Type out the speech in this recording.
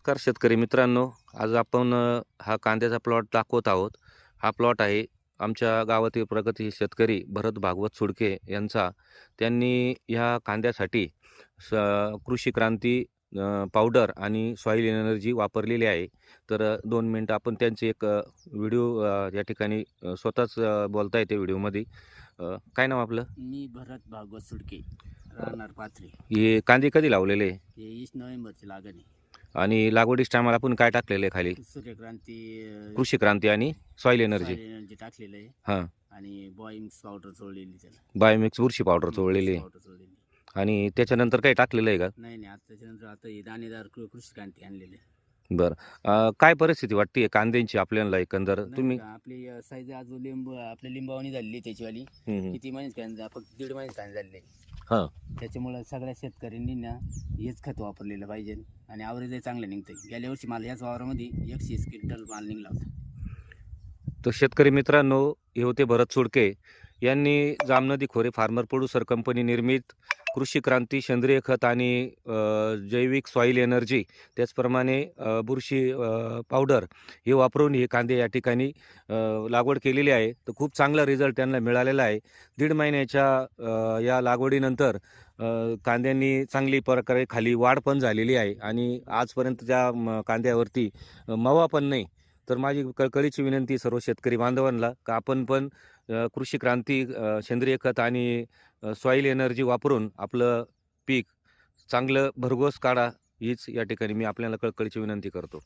नमस्कार शेतकरी मित्रांनो, आज आपण हा कांद्याचा प्लॉट दाखवत आहोत. हा प्लॉट आहे आमच्या गावातील प्रगतीशील शेतकरी भरत भागवत सुडके यांचा. त्यांनी ह्या कांद्यासाठी स कृषी क्रांती पावडर आणि सॉईल एनर्जी वापरलेली आहे. तर 2 मिनिटं आपण त्यांचे एक व्हिडिओ या ठिकाणी स्वतःच बोलता येते व्हिडिओमध्ये. काय नाव आपलं? मी भरत भागवत सुडके, राहणार पाथरी. हे कांदे कधी लावलेले आहे? हे 20 नोव्हेंबरची लागण आहे. आणि लागवडीस टायमाला आपण काय टाकलेलं आहे खाली? सूर्यक्रांती कृषी क्रांती आणि सॉईल एनर्जी. सॉइल एनर्जी टाकलेलं आहे हां. आणि बॉईमिक्स पावडर चोळलेली त्याला. बायोमिक्स बुरशी पावडर चोळलेली आहे. पावडर चोळलेली. आणि त्याच्यानंतर काही टाकलेलं आहे का? नाही आता त्याच्यानंतर आता हे दाणेदार कृषी क्रांती आणलेली आहे. बरं. काय परिस्थिती वाटते कांद्यांची आपल्याला एकंदर? नाही तुम्ही का, आपली साईज आज लिंबू आपल्या लिंबावणी झालेली आहे त्याचीवाली. हं, हं. किती महिन्यात कांदा, फक्त 1.5 महिन्यात कांदा झालेले. हां. त्याच्यामुळं सगळ्या शेतकऱ्यांनी ना हेच खत वापरलेलं पाहिजे आणि आवरेजही चांगलं निघतं. गेल्या वर्षी मला ह्याच वावरामध्ये 130 क्विंटल माल निघला होता. तर शेतकरी मित्रांनो, हे होते भरत सुडके. यांनी जामनदी खोरे फार्मर प्रोड्युसर कंपनी निर्मित कृषी क्रांती सेंद्रिय खत आणि जैविक सॉईल एनर्जी, त्याचप्रमाणे बुरशी पावडर हे वापरून हे कांदे या ठिकाणी लागवड केलेली आहे. तर खूप चांगला रिझल्ट त्यांना मिळालेला आहे. 1.5 महिन्याच्या या लागवडीनंतर कांद्यांनी चांगली प्रकारे खाली वाढ पण झालेली आहे आणि आजपर्यंत त्या कांद्यावरती मावा पण नाही. तर माझी कळकळीची विनंती सर्व शेतकरी बांधवांना का आपण पण कृषी क्रांती सेंद्रिय खत आणि सॉईल एनर्जी वापरून आपलं पीक चांगलं भरघोस काढा, हीच या ठिकाणी मी आपल्याला कळकळीची विनंती करतो.